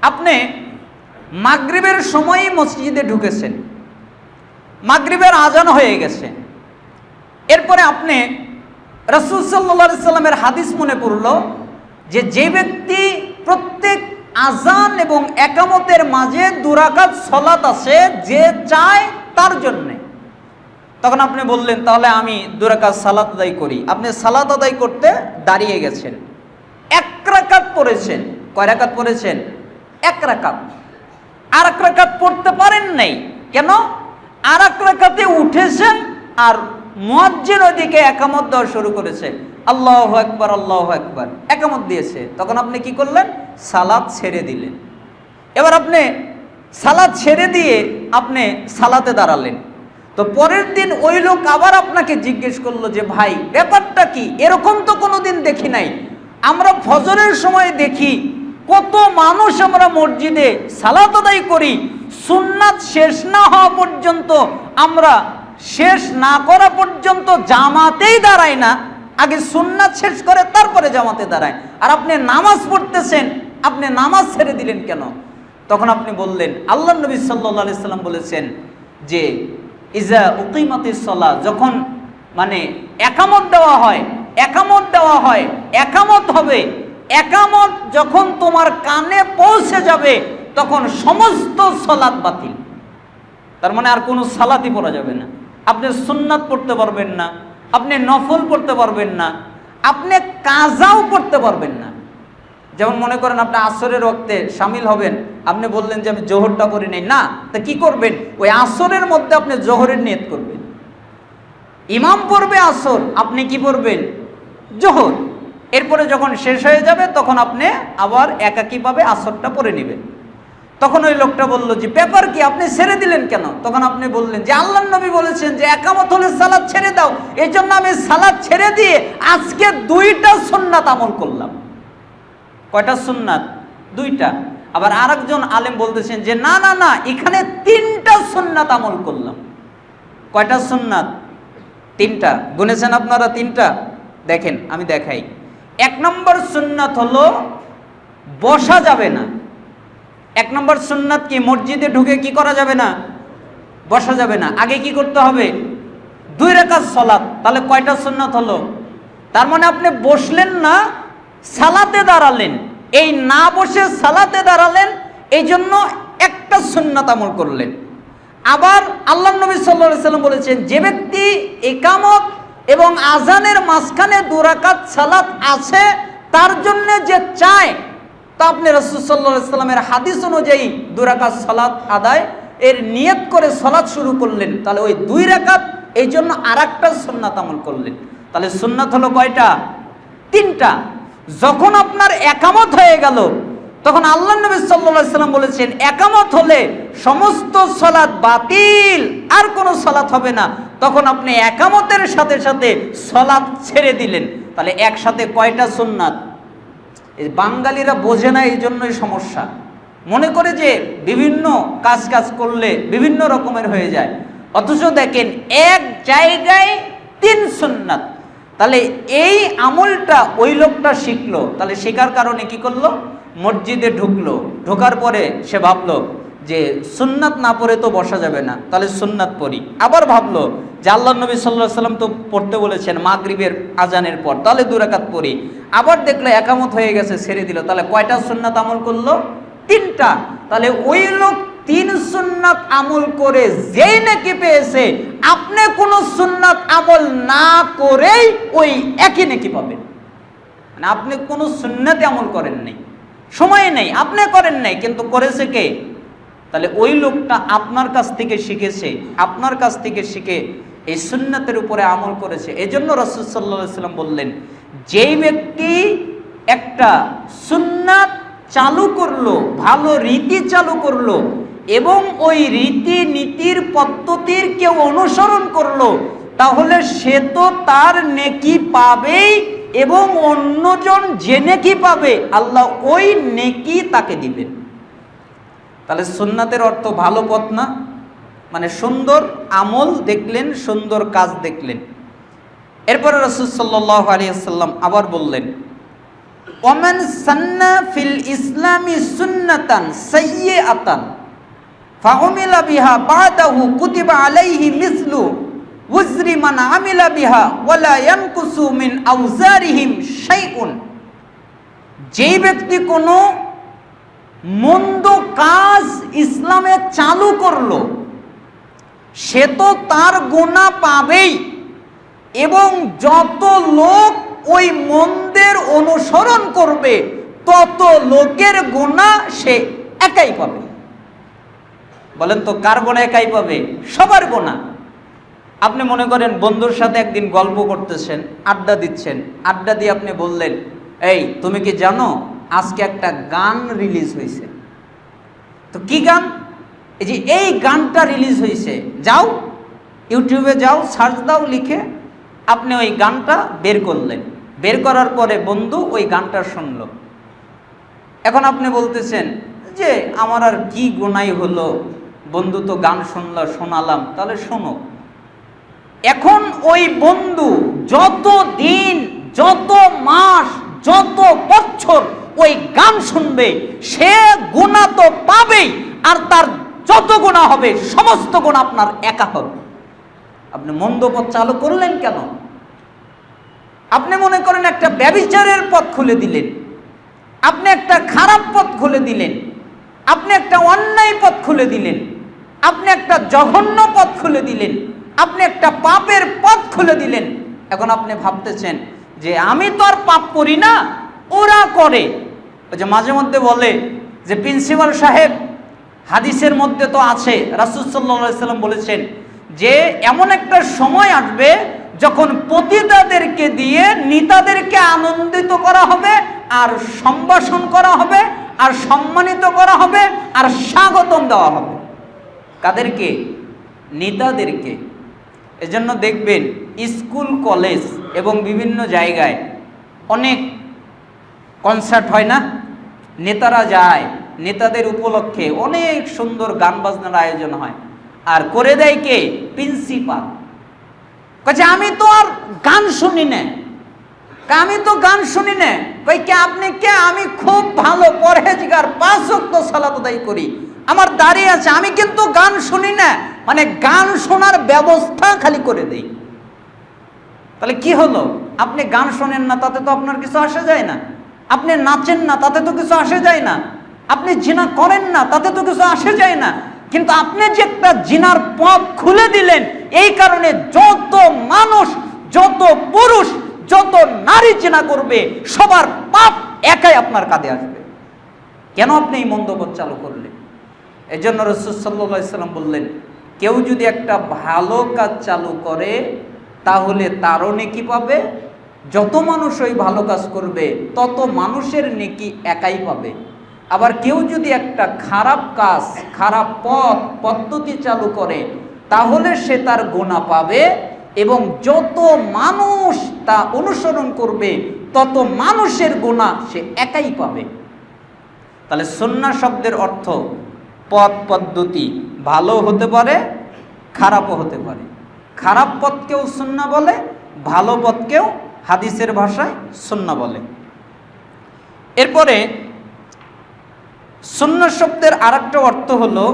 আপনি মাগরিবের সময়ই মসজিদে ঢুকেছেন, মাগরিবের আজান হয়ে গেছে, এরপরে আপনি রাসূল সাল্লাল্লাহু আলাইহি সাল্লামের হাদিস মনে পড়ল যে ব্যক্তি প্রত্যেক আজান এবং একামতের মাঝে 2 রাকাত সালাত আছে যে চায় তার জন্যে, তখন আপনি বললেন তাহলে আমি 2 রাকাত সালাত আদায় করি। আপনি সালাত আদায় করতে দাঁড়িয়ে গেছেন, 1 রাকাত পড়েছেন। কয় রাকাত পড়েছেন? 1 রাকাত। আর 1 রাকাত পড়তে পারেন নাই কেন? আর 1 রাকাতে উঠেছেন আর মুয়াজ্জিন ওইদিকে একামত দেওয়া শুরু করেছে, আল্লাহু আকবার আল্লাহু আকবার, একামত দিয়েছে। তখন আপনি কি করলেন? সালাত ছেড়ে দিলেন। এবার আপনি সালাত ছেড়ে দিয়ে আপনি সালাতে দাঁড়ালেন। তো পরের দিন ওই লোক আবার আপনাকে জিজ্ঞেস করলো যে ভাই ব্যাপারটা কি, এরকম তো কোনোদিন দেখি নাই। আমরা ফজরের সময় দেখি কত মানুষ আমরা মসজিদে সালাত আদায় করি, সুন্নাত শেষ না হওয়া পর্যন্ত, আমরা শেষ না করা পর্যন্ত জামাতেই দাঁড়াই না, আগে সুন্নাত শেষ করে তারপরে জামাতে দাঁড়ায়। আর আপনি নামাজ পড়তেছেন, আপনি নামাজ ছেড়ে দিলেন কেন? তখন আপনি বললেন আল্লাহর নবী সাল্লাল্লাহু আলাইহি সাল্লাম বলেছেন যে ইজা উকিমাতিস সালাহ, যখন মানে একামত দেওয়া হয়, একামত হবে, একামত যখন তোমার কানে পৌঁছে যাবে তখন সমস্ত সালাত বাতিল। তার মানে আর কোনো সালাতই পড়া যাবে না। আপনি সুন্নাত পড়তে পারবেন না, আপনি নফল পড়তে পারবেন না, আপনি কাজাও পড়তে পারবেন না। যেমন মনে করেন আপনি আসরের ওয়াক্তে শামিল হবেন, আপনি বললেন যে আমি জোহরটা করি নাই, না, তা কি করবেন? ওই আসরের মধ্যে আপনি জোহরের নিয়ত করবেন। ইমাম পড়বে আসর, আপনি কি পড়বেন? জোহর। এরপরে যখন শেষ হয়ে যাবে তখন আপনি আবার একাকীভাবে আসরটা পড়ে নেবেন। তখন ওই লোকটা বলল যে ব্যাপার কি, আপনি ছেড়ে দিলেন কেন? তখন আপনি বললেন যে আল্লাহর নবী বলেছেন যে একামত হলে সালাত ছেড়ে দাও, এই জন্য আমি সালাত ছেড়ে দিয়ে আজকে 2টা সুন্নাত আমল করলাম। কয়টা সুন্নাত? 2টা। আবার আরেকজন আলেম বলতেছেন যে না না না, এখানে 3টা সুন্নাত আমল করলাম। কয়টা সুন্নাত? 3টা। গুনেছেন আপনারা 3টা? দেখেন আমি দেখাই। 1 নম্বর সুন্নাত হলো বসা যাবে না। 1 নম্বর সুন্নাত কি? মসজিদে ঢুকে কি করা যাবে না? বসা যাবে না। আগে কি করতে হবে? 2 রাকাত সালাত। তাহলে কয়টা সুন্নাত হলো? তার মানে আপনি বসলেন না, সালাতে দাঁড়ালেন। এই না বসে সালাতে দাঁড়ালেন, এই জন্য একটা সুন্নাত আমল করলেন। আবার আল্লাহর নবী সাল্লাল্লাহু আলাইহি সাল্লাম বলেছেন যে ব্যক্তি ইকামত এবং আজানের মাঝখানে 2 রাকাত সালাত আছে তার জন্য যে চায়, তা আপনি রাসূল সাল্লাল্লাহু আলাইহি সাল্লামের হাদিস অনুযায়ী 2 রাকাত সালাত আদায় এর নিয়ত করে সালাত শুরু করলেন, তাহলে ওই 2 রাকাত এই জন্য আরেকটা সুন্নাত আমল করলেন। তাহলে সুন্নাত হলো কয়টা? 3টা। যখন আপনার একামত হয়ে গেল তখন আল্লাহর নবী সাল্লাল্লাহু আলাইহি সাল্লাম বলেছেন একামত হলে সমস্ত সালাত বাতিল, আর কোনো সালাত হবে না। তখন আপনি একামতের সাথে সাথে সালাত ছেড়ে দিলেন। তাহলে একসাথে কয়টা সুন্নাত? এই বাঙালিরা বোঝে না, এই জন্যই সমস্যা। মনে করে যে বিভিন্ন কাজ করলে বিভিন্ন রকমের হয়ে যায়, অথচ দেখেন এক জায়গায় 3 সুন্নাত। তাহলে এই আমলটা ওই লোকটা শিখলো, তাহলে শেখার কারণে কি করলো? মসজিদে ঢুকলো, ঢোকার পরে সে ভাবলো যে সুন্নাত না পড়ে তো বসা যাবে না, তাহলে সুন্নাত পড়ি। আবার ভাবলো যে আল্লাহর নবী সাল্লাল্লাহু আলাইহি সাল্লাম তো পড়তে বলেছেন মাগরিবের আজানের পর, তাহলে 2 রাকাত পড়ি। আবার দেখলো একামত হয়ে গেছে, ছেড়ে দিল। তাহলে কয়টা সুন্নাত আমল করলো? 3টা। তাহলে ওই লোক 3 সুন্নাত আমল করে যেই নেকি পেয়েছে, আপনি কোনো সুন্নাত আমল না করেই ওই একই নেকি পাবেন। মানে আপনি কোনো সুন্নাতে আমল করেন নাই, সময় নেই, আপনি করেন নাই, কিন্তু করেছে কে? তাহলে ওই লোকটা আপনার কাছ থেকে শিখেছে, আপনার কাছ থেকে শিখে এই সুন্নাতের উপরে আমল করেছে। এজন্য রাসূল সাল্লাল্লাহু আলাইহি সাল্লাম বললেন যেই ব্যক্তি একটা সুন্নাত চালু করলো, ভালো রীতি চালু করলো এবং ওই রীতি নীতির পদ্ধতির কেউ অনুসরণ করলো, তাহলে সে তো তার নেকি পাবেই এবং অন্যজন যে নেকি পাবে আল্লাহ ওই নেকি তাকে দিবেন। তাহলে সুন্নাতের অর্থ ভালো পথ না, মানে সুন্দর আমল দেখলেন, সুন্দর কাজ দেখলেন। এরপরে রাসূল সাল্লাল্লাহু আলাইহি ওয়াসাল্লাম আবার বললেন ওমান সান্না ফিল ইসলামি সুন্নাতান সাইয়্যাতান ফাউমিলা বিহা বাদাহু কুতিবা আলাইহি মিসলু উজরি মান আমিলা বিহা ওয়ালা ইয়ানকুসু মিন আওজারিহিম শাইউন। যেই ব্যক্তি কোনো মন্দ কাজ ইসলামে চালু করলো সে তো তার গুনাহ পাবেই, এবং যত লোক ওই মন্দের অনুসরণ করবে তত লোকের গুনাহ সে একাই পাবে। বলেন তো কার গুনাহ একাই পাবে? সবার গুনাহ। আপনি মনে করেন বন্ধুর সাথে একদিন গল্প করতেছেন, আড্ডা দিচ্ছেন, আড্ডা দিয়ে আপনি বললেন, এই তুমি কি জানো আজকে একটা গান রিলিজ হয়েছে? তো কি গান? এই যে এই গানটা রিলিজ হয়েছে, যাও ইউটিউবে যাও, সার্চ দাও লিখে, আপনি ওই গানটা বের করলেন। বের করার পরে বন্ধু ওই গানটা শুনলো। এখন আপনি বলতেছেন যে আমার আর কি গুনাহ হলো, বন্ধু তো গান শোনালাম, তাহলে শোনো। এখন ওই বন্ধু যত দিন, যত মাস, যত বছর ওই গান শুনবে সে গুনাহ তো পাবেই, আর তার যত গুনাহ হবে সমস্ত গুনাহ আপনার একা হবে। আপনি মন্দ পথ চালু করলেন কেন? আপনি মনে করেন একটা ব্যভিচারের পথ খুলে দিলেন, আপনি একটা খারাপ পথ খুলে দিলেন, আপনি একটা অন্যায় পথ খুলে দিলেন, আপনি একটা জঘন্য পথ খুলে দিলেন, আপনি একটা পাপের পথ খুলে দিলেন। এখন আপনি ভাবতেছেন যে আমি তো আর পাপ করি না, ওরা করে। ওই যে মাঝে মধ্যে বলে যে প্রিন্সিপাল সাহেব, হাদিসের মধ্যে তো আছে, রাসূল সাল্লাল্লাহু আলাইহি সাল্লাম বলেছেন যে এমন একটা সময় আসবে যখন পতিতাদেরকে দিয়ে নেতাদেরকে আনন্দিত করা হবে, আর সম্ভাষণ করা হবে, আর সম্মানিত করা হবে, আর স্বাগতম দেওয়া হবে। কাদেরকে? নেতাদেরকে। এজন্য দেখবেন স্কুল, কলেজ এবং বিভিন্ন জায়গায় অনেক কনসার্ট হয় না, নেতারা যায়, নেতাদের উপলক্ষে অনেক সুন্দর গান বাজনার আয়োজন হয়, আর করে দেয় কে? প্রিন্সিপাল। কাছে আমি তো আর গান শুনি না, আমি তো গান শুনি না। কই কে আপনি কে? আমি খুব ভালো পরহেজগার, 5 ওয়াক্ত সালাত আদায় করি, আমার দাঁড়িয়ে আছে, আমি কিন্তু গান শুনি না। মানে গান শোনার ব্যবস্থা খালি করে দেই। তাহলে কি হলো? আপনি গান শোনেন না, তাতে তো আপনার কিছু আসে যায় না। আপনি নাচেন না, তাতে তো কিছু আসে যায় না। আপনি জিনা করেন না, তাতে তো কিছু আসে যায় না। কিন্তু আপনি যে একটা জিনার পথ খুলে দিলেন, এই কারণে যত মানুষ, যত পুরুষ, যত নারী জিনা করবে সবার পাপ একাই আপনার কাঁধে আসবে। কেন আপনি এই মন্দ পথ চালু করলেন? এই জন্য রাসূল সাল্লাল্লাহু আলাইহি সাল্লাম বললেন, কেউ যদি একটা ভালো কাজ চালু করে তাহলে তারও নেকি পাবে, যত মানুষ ওই ভালো কাজ করবে তত মানুষের নেকি একাই পাবে। আবার কেউ যদি একটা খারাপ কাজ, খারাপ পদ্ধতি চালু করে তাহলে সে তার গুনাহ পাবে, এবং যত মানুষ তা অনুসরণ করবে তত মানুষের গুনাহ সে একাই পাবে। তাহলে সুন্নাহ শব্দের অর্থ পথ, পদ্ধতি ভালো হতে পারে, খারাপও হতে পারে। খারাপ পথকেও সুন্নাহ বলে, ভালো পথকেও হাদিসের ভাষায় সুন্নাহ বলে। এরপরে সুন্নাহ শব্দের আরেকটা অর্থ হলো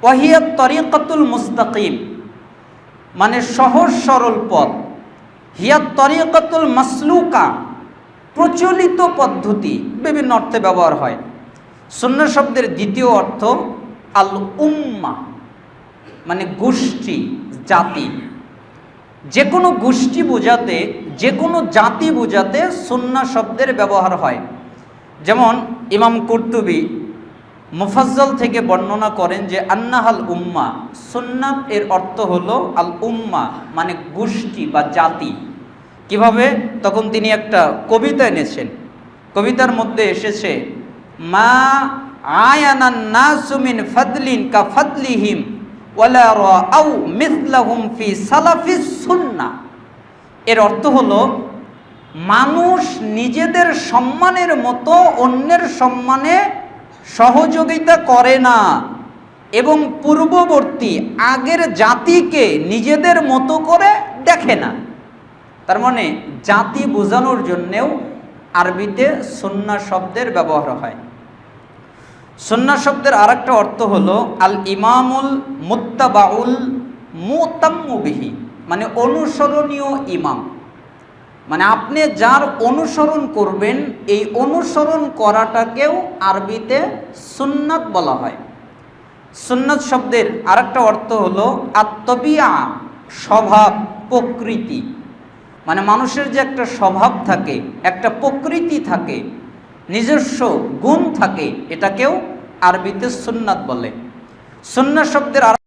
ওয়াহিয়া তরিকাতুল মুস্তাকিম, মানে সহজ সরল পথ। হিয়া তরিকাতুল মাসলুকা, প্রচলিত পদ্ধতি, বিভিন্ন অর্থে ব্যবহার হয়। সুন্নাহ শব্দের দ্বিতীয় অর্থ আল উম্মাহ, মানে গোষ্ঠী, জাতি। যে কোনো গোষ্ঠী বোঝাতে, যে কোনো জাতি বোঝাতে সুন্নাহ শব্দের ব্যবহার হয়। যেমন ইমাম কুরতুবী মুফাজ্জল থেকে বর্ণনা করেন যে আন্নাহাল উম্মা, সুন্নাত এর অর্থ হলো আল উম্মা, মানে গোষ্ঠী বা জাতি। কিভাবে? তখন তিনি একটা কবিতা এনেছেন, কবিতার মধ্যে এসেছে মা আয়ানান নাসু মিন ফাদলিন কা ফাদলিহিম ওয়ালা রাআউ মিসলাহুম ফি সালাফিস সুন্নাহ। এর অর্থ হলো মানুষ নিজেদের সম্মানের মতো অন্যের সম্মানে সহযোগিতা করে না, এবং পূর্ববর্তী আগের জাতিকে নিজেদের মতো করে দেখে না। তার মানে জাতি বোঝানোর জন্যেও আরবিতে সুন্নাহ শব্দের ব্যবহার হয়। সুন্নাহ শব্দের আরেকটা অর্থ হলো আল ইমামুল মুত্তাবাউল মুতাম্মু বিহি, মানে অনুসরণীয় ইমাম। মানে আপনি যার অনুসরণ করবেন, এই অনুসরণ করাটাকেও আরবিতে সুন্নাত বলা হয়। সুন্নাত শব্দের আরেকটা অর্থ হলো আত্তবিয়া, স্বভাব, প্রকৃতি। মানে মানুষের যে একটা স্বভাব থাকে, একটা প্রকৃতি থাকে, নিজস্ব গুণ থাকে, এটাকেও আরবিতে সুন্নাত বলে। সুন্নাত শব্দের